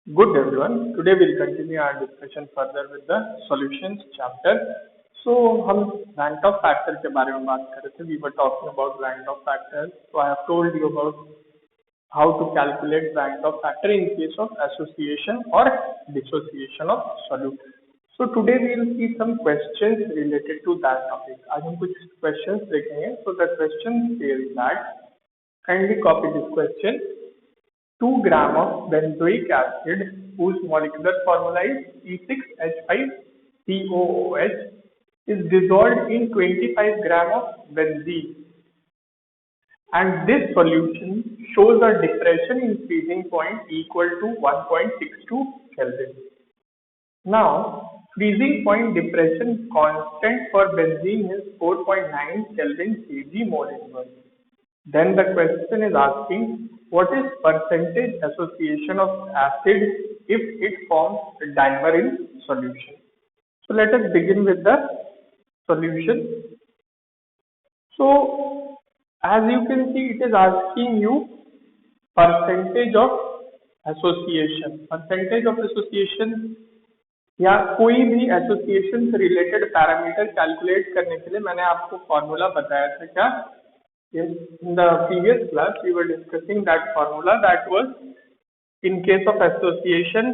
Good everyone. Today we'll continue our discussion further with the solutions chapter. So हम rank of factor के बारे में बात कर रहे थे. We were talking about rank of factors. So I have told you about how to calculate rank of factor in case of association or dissociation of solute. So today we will see some questions related to that topic. आज हम कुछ questions देखेंगे. So the question says that kindly copy this question. 2 gram of benzoic acid whose molecular formula is C6H5COOH is dissolved in 25 gram of benzene, and this solution shows a depression in freezing point equal to 1.62 Kelvin. Now, freezing point depression constant for benzene is 4.9 Kelvin Kg mole inverse. Then the question is asking what is percentage association of acid if it forms a dimer in solution. So let us begin with the solution. So as you can see, it is asking you percentage of association. Percentage of association या कोई भी association से related parameter calculate करने के लिए मैंने आपको formula बताया था क्या? Yes, in the previous class we were discussing that formula that was in case of association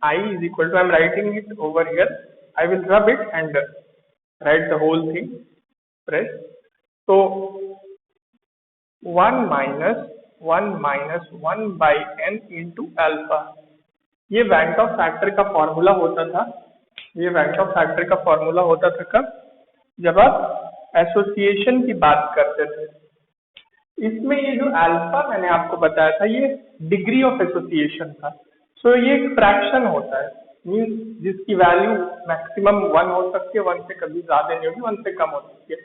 I is equal to, I am writing it over here, I will rub it and write the whole thing, press. So 1 minus 1 by n into alpha, ये वैंकॉफ factor का formula होता था. ये वैंकॉफ factor का formula होता था कब? जब आप एसोसिएशन की बात करते थे. इसमें ये जो अल्फा मैंने आपको बताया था ये डिग्री ऑफ एसोसिएशन था. सो ये एक फ्रैक्शन होता है, मींस जिसकी वैल्यू मैक्सिमम 1 हो सकती है, 1 से कभी ज्यादा नहीं होगी, 1 से कम हो सकती है.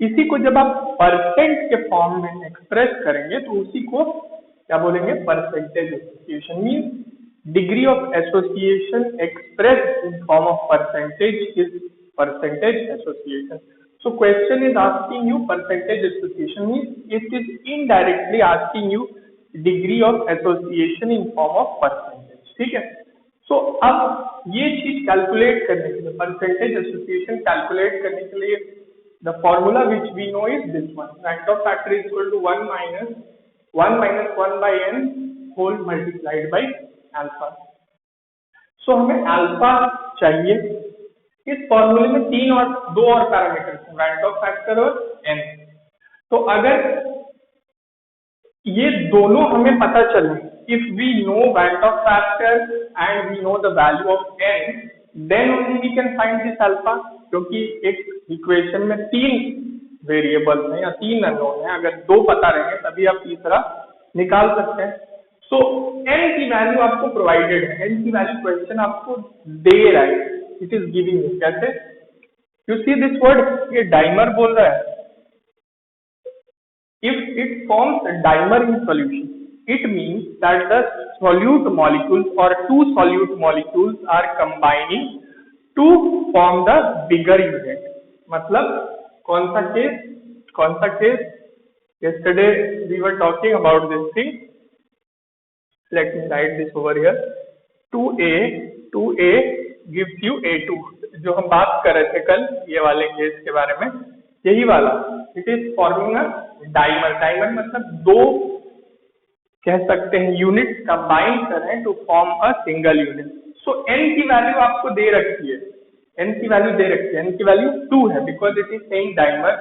इसी को जब आप परसेंट के फॉर्म में एक्सप्रेस करेंगे तो उसी को क्या बोलेंगे? Percentage association. Means degree of association expressed in form of percentage is percentage association. So question is asking you percentage association, means it is indirectly asking you degree of association in form of percentage. ठीक है. So अब ये चीज calculate करने के लिए, percentage association calculate करने के लिए the formula which we know is this one. Rank of factor is equal to 1 minus 1 by n whole multiplied by alpha. So हमें अल्फा चाहिए. इस फॉर्मूले में 2 और पैरामीटर्स हैं, रैंक ऑफ फैक्टर और एन. तो अगर ये दोनों हमें पता चले, if we know rank of factor and we know the value of n, then only we can find this alpha. क्योंकि एक इक्वेशन में 3 वेरिएबल्स हैं या 3 अननोन हैं, अगर 2 पता रहेंगे तभी आप तीसरा निकाल सकते हैं. सो n की वैल्यू आपको प्रोवाइडेड है, n की वैल्यू क्वेश्चन आपको दे रहा है, इट इज गिविंग यू. कैसे? यू सी दिस वर्ड, ये डाइमर बोल रहा है. If it forms dimer in solution, it means that the solute molecules or 2 solute molecules are combining to form the bigger unit. मतलब कौन सा case? Yesterday we were talking about this thing. Let me write this over here. 2A gives you A2. जो हम बात कर रहे थे कल ये वाले केस के बारे में, यही वाला. It is forming a dimer. Dimer मतलब 2 कह सकते हैं यूनिट कंबाइन कर रहे हैं to form a single unit. So n की वैल्यू आपको दे रखी है, n की वैल्यू 2 है because it is saying dimer.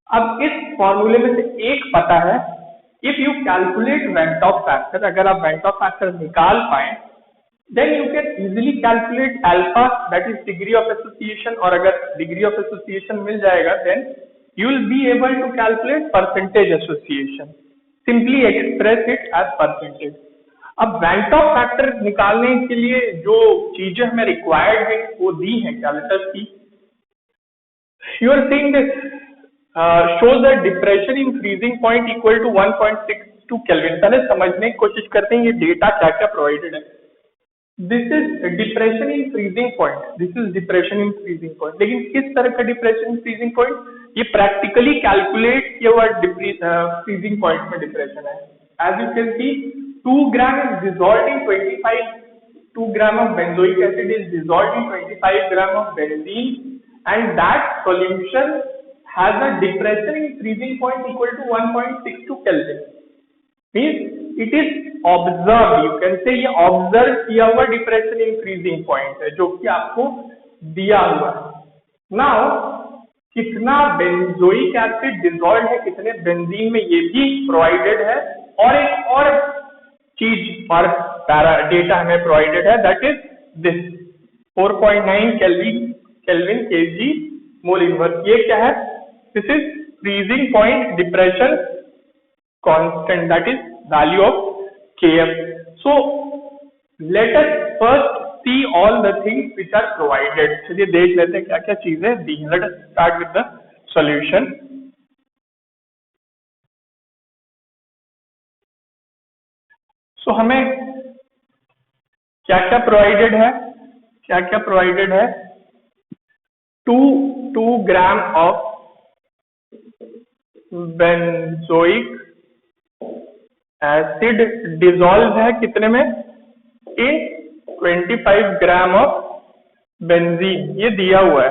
अब इस फॉर्मूले में से एक पता है. If you calculate Van't factor, अगर आप Van't factor निकाल पाए, then you can easily calculate alpha, that is degree of association. और अगर degree of association मिल जाएगा, then you will be able to calculate percentage association. Simply express it as percentage. अब Van't factor निकालने के लिए जो चीजें हमें required है वो दी है क्या? Let us see. You are seeing this. Shows a depression in freezing point equal to 1.62 Kelvin. पहले समझने की कोशिश करते हैं ये डेटा क्या क्या प्रोवाइडेड है. This is depression in freezing point. लेकिन किस तरह का डिप्रेशन इन फ्रीजिंग पॉइंट? ये प्रैक्टिकली कैलकुलेट किया हुआ फ्रीजिंग पॉइंट में डिप्रेशन है. As you can see, 2 gram is dissolved in 2 gram of benzoic acid is dissolved in 25 gram of benzene, and that solution has a depression in freezing point equal to 1.62 Kelvin. Means it is observed, you can say ये observe किया हुआ depression in freezing point है जो कि आपको दिया हुआ है। नाउ कितना बेंजोइक एसिड डिसॉल्व है कितने बेंजीन में ये भी प्रोवाइडेड है, और एक और चीज और डेटा हमें प्रोवाइडेड है, that is this 4.9 kelvin KG mole inverse. ये क्या है? This is freezing point depression constant, that is value of Kf. So let us first see all the things which are provided. चलिए देख लेते हैं क्या क्या चीजें दी हैं। Let us start with the solution. So हमें क्या क्या प्रोवाइडेड है, क्या क्या प्रोवाइडेड है? 2 gram of benzoic acid dissolve है कितने में? इन 25 ग्राम ऑफ बेंजीन, ये दिया हुआ है,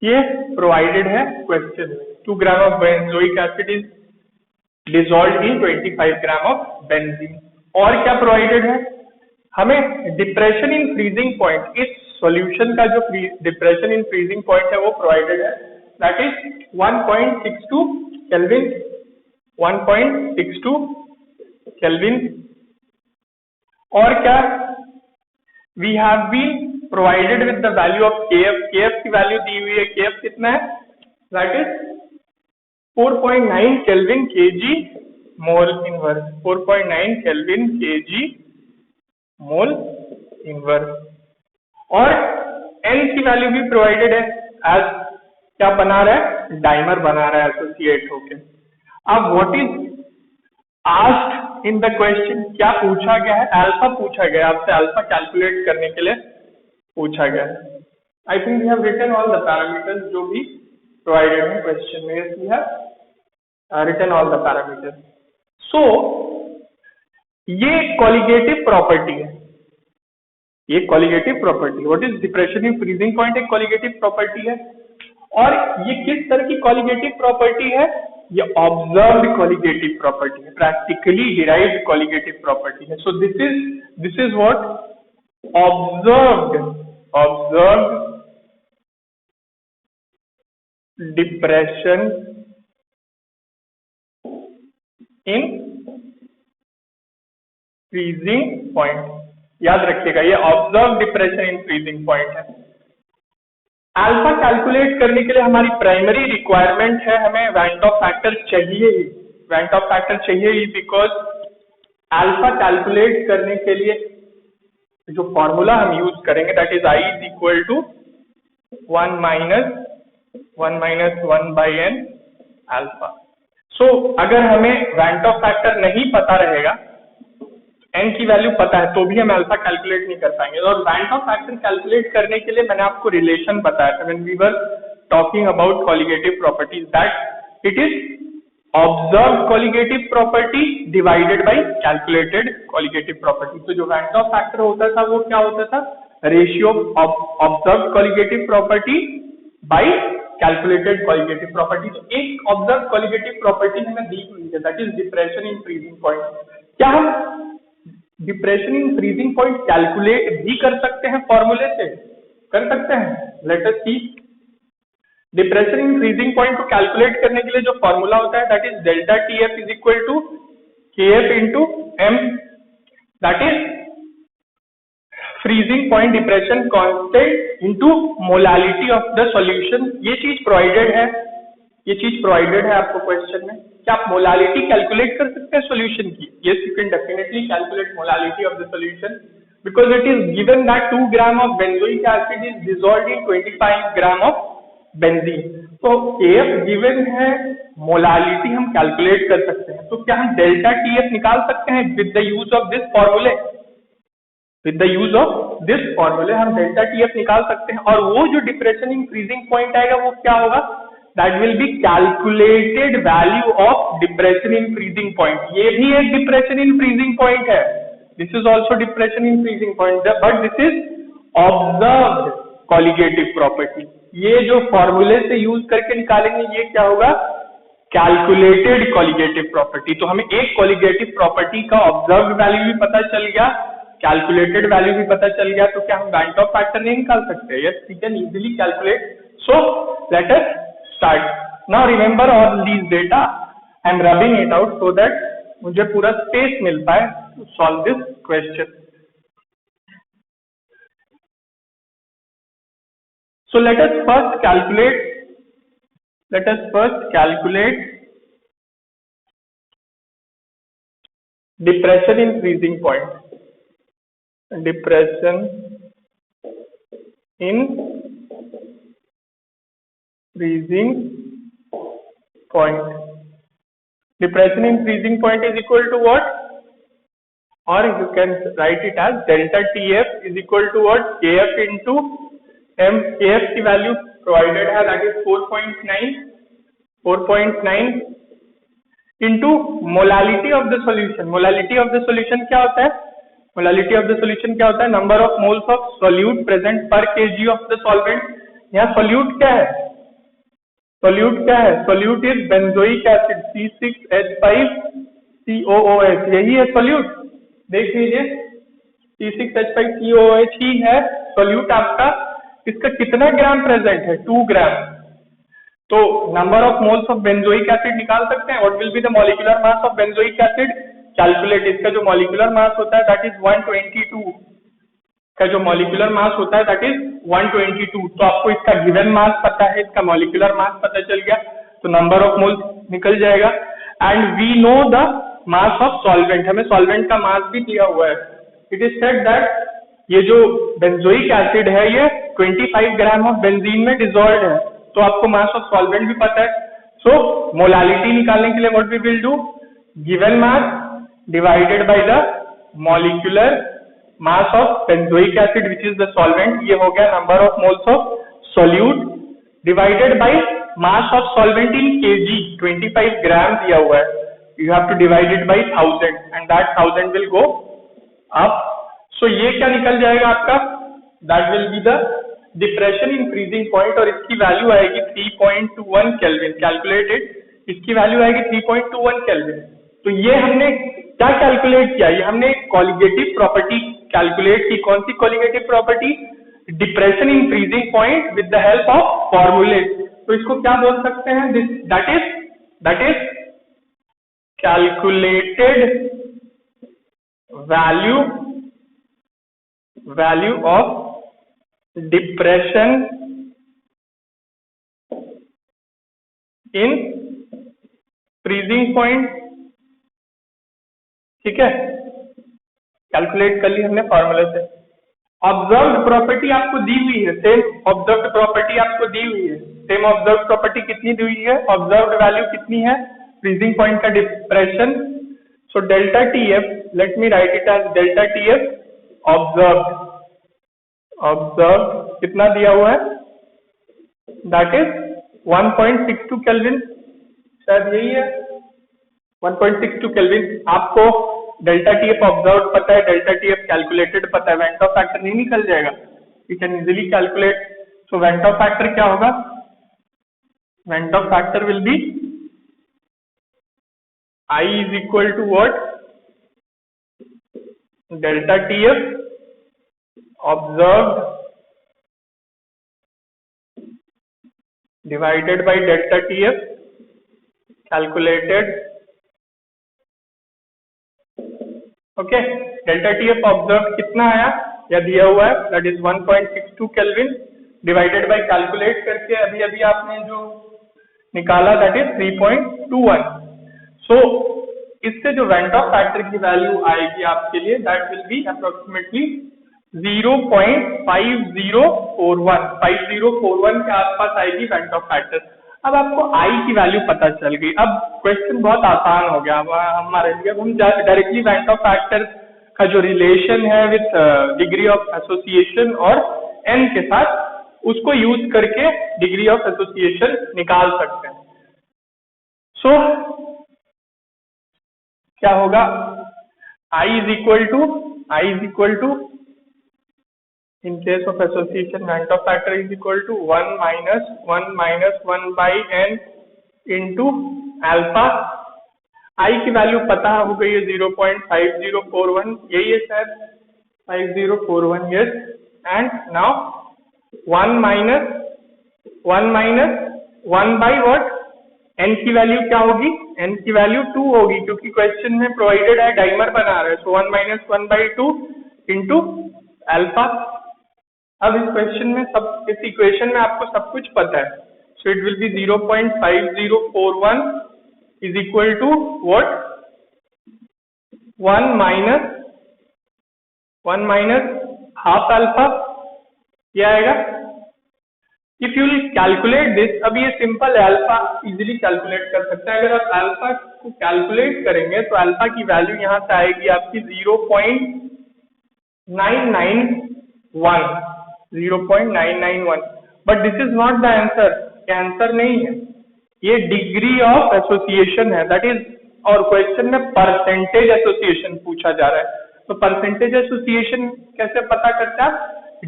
ये प्रोवाइडेड है क्वेश्चन में। 2 gram of benzoic acid is dissolve in 25 gram of benzene. और क्या प्रोवाइडेड है? हमें डिप्रेशन इन फ्रीजिंग पॉइंट, इस सॉल्यूशन का जो डिप्रेशन इन फ्रीजिंग पॉइंट है वो प्रोवाइडेड है, दैट इज 1.62 केल्विन, 1.62 केल्विन। और क्या? We have been provided with the value of Kf, Kf की वैल्यू दी हुई है, Kf कितना है? That is 4.9 kelvin KG mole inverse, 4.9 kelvin KG mole inverse. और N की वैल्यू भी प्रोवाइडेड है, एज क्या बना रहा है? डाइमर बना रहा है एसोसिएट होके। अब what is asked in the question, क्या पूछा गया है? अल्फा पूछा गया, आपसे अल्फा कैलकुलेट करने के लिए पूछा गया है। I think we have written all the parameters जो भी प्रोवाइडेड है क्वेश्चन में, we have written all the parameters. So ये कॉलिगेटिव प्रॉपर्टी है, ये colligative property, what is depression in freezing point एक कॉलिगेटिव प्रॉपर्टी है। और ये किस तरह की कॉलिगेटिव प्रॉपर्टी है? ये ऑब्जर्व्ड कॉलिगेटिव प्रॉपर्टी है, प्रैक्टिकली डिराइव्ड कॉलिगेटिव प्रॉपर्टी है। So this is what observed depression in freezing point. याद रखिएगा ये observe depression in freezing point है। अल्फा कैलकुलेट करने के लिए हमारी प्राइमरी रिक्वायरमेंट है, हमें वेंट ऑफ फैक्टर चाहिए ही, वेंट ऑफ फैक्टर चाहिए ही, बिकॉज अल्फा कैलकुलेट करने के लिए जो फॉर्मूला हम यूज करेंगे that is I is equal to 1 minus 1 by n alpha. So अगर हमें वेंट ऑफ फैक्टर नहीं पता रहेगा, एन की वैल्यू पता है, तो भी हम अल्फा कैलकुलेट नहीं कर पाएंगे। और वेंट ऑफ फैक्टर कैलकुलेट करने के लिए मैंने आपको रिलेशन बताया था when we were talking about colligative properties, that it is observed colligative property divided by calculated colligative property. तो जो वेंट ऑफ फैक्टर होता था वो क्या होता था? Ratio of observed colligative property by calculated colligative property. तो एक ऑब्जर्व्ड कॉलिगेटिव प्रॉपर्टी हमें दी हुई है, that is depression in freezing point. क्या हम depression in freezing point calculate भी कर सकते हैं? फॉर्मूले से कर सकते हैं। Let us see, depression in freezing point को कैलकुलेट करने के लिए जो फॉर्मूला होता है that is delta TF is equal to KF into M, that is freezing point depression constant into molality of the solution. ये चीज प्रोवाइडेड है, ये चीज प्रोवाइडेड है आपको क्वेश्चन में। क्या आप मोलालिटी कैलकुलेट कर सकते हैं सॉल्यूशन की? Yes, you can definitely calculate molality of the solution because it is given that 2 gram of benzoic acid is dissolved in 25 gram of benzene. तो केएफ गिवन है, मोलालिटी हम कैलकुलेट कर सकते हैं। तो क्या हम डेल्टा टीएफ निकाल सकते हैं with the use of this फॉर्मूले? With the use of this फॉर्मूले हम डेल्टा टीएफ निकाल सकते हैं। और वो जो डिप्रेशन इन फ्रीजिंग पॉइंट आएगा वो क्या होगा? That will be calculated value of depression in freezing point. ये भी एक डिप्रेशन इन फ्रीजिंग पॉइंट है, this is also depression in freezing point, but this is observed colligative property. ये जो फॉर्मूले से यूज करके निकालेंगे ये क्या होगा, कैलकुलेटेड कॉलिगेटिव प्रॉपर्टी। तो हमें एक कॉलिगेटिव प्रॉपर्टी का ऑब्जर्व्ड वैल्यू भी पता चल गया, कैलकुलेटेड वैल्यू भी पता चल गया, तो क्या हम वैन टॉप फैक्टर नहीं निकाल सकते? Yes, we can easily calculate. So let us start. Now remember all these data, I am rubbing it out so that मुझे पूरा स्पेस मिल पाए to solve this question. So let us first calculate depression in freezing point. Depression in freezing point. Depression in freezing point is equal to what? Or you can write it as delta TF is equal to what? KF into M। KF की value provided है, that is 4.9 into molality of the solution. Molality of the solution क्या होता है? Molality of the solution क्या होता है? Number of moles of solute present पर KG of the solvent. यहाँ सॉल्यूट क्या है? सॉल्यूट क्या है? Solute is benzoic acid C6H5COOH, यही है सॉल्यूट। देख लीजिए C6H5COOH ही है सॉल्यूट आपका। इसका कितना ग्राम प्रेजेंट है? 2 ग्राम। तो number of moles of benzoic acid निकाल सकते हैं। What will be the molecular mass of benzoic acid? Calculate. इसका जो मॉलिक्यूलर मास होता है दैट इज 122 का जो मॉलिक्यूलर मास होता है दैट इज 122। तो आपको इसका गिवन मास पता है, इसका मॉलिक्यूलर मास पता चल गया, तो नंबर ऑफ मोल्स निकल जाएगा। And we know the mass of solvent, हमें सॉल्वेंट का मास भी दिया हुआ है। इट इज सेड दैट ये जो बेंजोइक एसिड है ये 25 ग्राम ऑफ बेंजीन में डिसॉल्व्ड है, तो आपको मास ऑफ सॉल्वेंट भी पता है। सो मोलालिटी निकालने के लिए what we will do, given mass divided by the molecular mass of benzoic acid which is the solvent. ये हो गया number of moles of solute divided by mass of solvent in kg, 25 gram दिया हुआ है, you have to divide it by 1000 and that 1000 will go up. So ये क्या निकल जाएगा आपका, that will be the depression in freezing point, और इसकी वैल्यू आएगी 3.21 केल्विन। कैलकुलेटेड, इसकी वैल्यू आएगी 3.21 केल्विन। तो ये हमने क्या कैलकुलेट किया? ये हमने कॉलिगेटिव प्रॉपर्टी कैलकुलेट की। कौन सी colligative property? Depression in freezing point with the help of फॉर्मूले। तो इसको क्या बोल सकते हैं? This that is calculated value of depression in freezing point. ठीक है, कैलकुलेट कर ली हमने फॉर्मूले से। ऑब्जर्व्ड प्रॉपर्टी आपको दी हुई है, सेम ऑब्जर्व्ड प्रॉपर्टी आपको दी हुई है। सेम ऑब्जर्व्ड प्रॉपर्टी कितनी दी हुई है? ऑब्जर्व्ड वैल्यू कितनी है फ्रीजिंग पॉइंट का depression? So delta TF, let me write it as delta TF observed कितना दिया हुआ है? दैट इज 1.62 केल्विन, शायद यही है 1.62 केल्विन। आपको डेल्टा TF ऑब्जर्व्ड पता है, डेल्टा TF कैलकुलेटेड पता है, वैन टॉप फैक्टर नहीं निकल जाएगा, you can easily calculate. So van't Hoff factor क्या होगा? Van't Hoff factor will be I is equal to what? Delta TF observed divided by delta TF calculated. Okay, delta TF observe कितना आया? या दिया हुआ है, that is 1.62 kelvin divided by calculate करके अभी आपने जो निकाला दैट इज 3.21। सो इससे जो वैन टॉप फैक्टर की वैल्यू आएगी आपके लिए दैट विल बी अप्रोक्सीमेटली 5041 के आसपास आएगी वैन टॉप फैक्टर। अब आपको आई की वैल्यू पता चल गई, अब क्वेश्चन बहुत आसान हो गया हमारे लिए। हम डायरेक्टली वैन टॉप फैक्टर का जो रिलेशन है विथ डिग्री ऑफ एसोसिएशन और एन के साथ उसको यूज करके डिग्री ऑफ एसोसिएशन निकाल सकते हैं। सो क्या होगा, I is equal to in case of association rank of factor is equal to 1 minus 1 by n into alpha। I की वैल्यू पता हो गई है 0.5041, यही है sir 5041, yes. And now 1 minus 1 by what, n की वैल्यू क्या होगी, n की वैल्यू 2 होगी, क्योंकि क्वेश्चन में प्रोवाइडेड है डाइमर बना रहे हैं। सो 1 minus 1 by 2 इंटू अल्फा। अब इस क्वेश्चन में इस इक्वेशन में आपको सब कुछ पता है। So it will be 0.5041 is equal to what, 1 minus half alpha, ये आएगा। If you will calculate this, अब ये सिंपल है, अल्फा इजीली कैलकुलेट कर सकते हैं। अगर आप अल्फा को कैलकुलेट करेंगे तो अल्फा की वैल्यू यहाँ से आएगी आपकी 0.991, but this is not the answer, ये आंसर नहीं है, ये डिग्री ऑफ एसोसिएशन है, दैट इज। और क्वेश्चन में परसेंटेज एसोसिएशन पूछा जा रहा है, तो परसेंटेज एसोसिएशन कैसे पता करता है,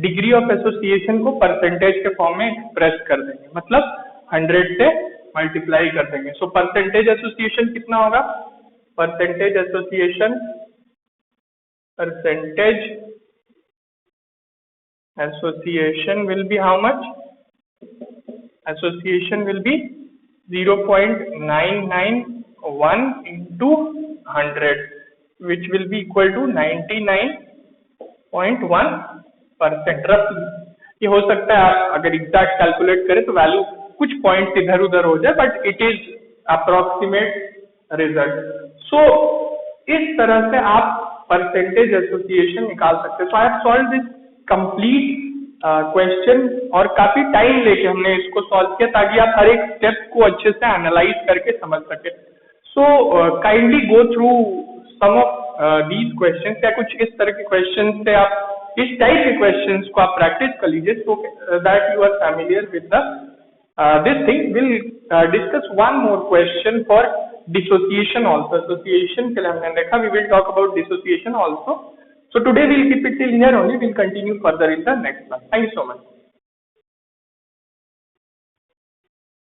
डिग्री ऑफ एसोसिएशन को परसेंटेज के फॉर्म में एक्सप्रेस कर देंगे, मतलब 100 से मल्टीप्लाई कर देंगे। सो परसेंटेज एसोसिएशन कितना होगा, percentage association will be how much, association will be 0.991 into 100 which will be equal to 99.1% रफली। ये हो सकता है आप अगर एग्जैक्ट कैलकुलेट करें तो वैल्यू कुछ पॉइंट्स इधर उधर हो जाए, but it is approximate result. So इस तरह से आप परसेंटेज एसोसिएशन निकाल सकते हैं। So I have solved this complete question, और काफी टाइम लेके हमने इसको सॉल्व किया ताकि आप हर एक स्टेप को अच्छे से एनालाइज करके समझ सके। So kindly go through some of these questions, या कुछ इस तरह के क्वेश्चन से आप इस टाइप के क्वेश्चंस को आप प्रैक्टिस कर लीजिए, so that you are familiar with this thing. Will discuss one more question for dissociation also. Association के लिए हमने देखा, we will talk about dissociation also. So today we'll keep it till here only. We'll continue further in the next class. Thank you so much.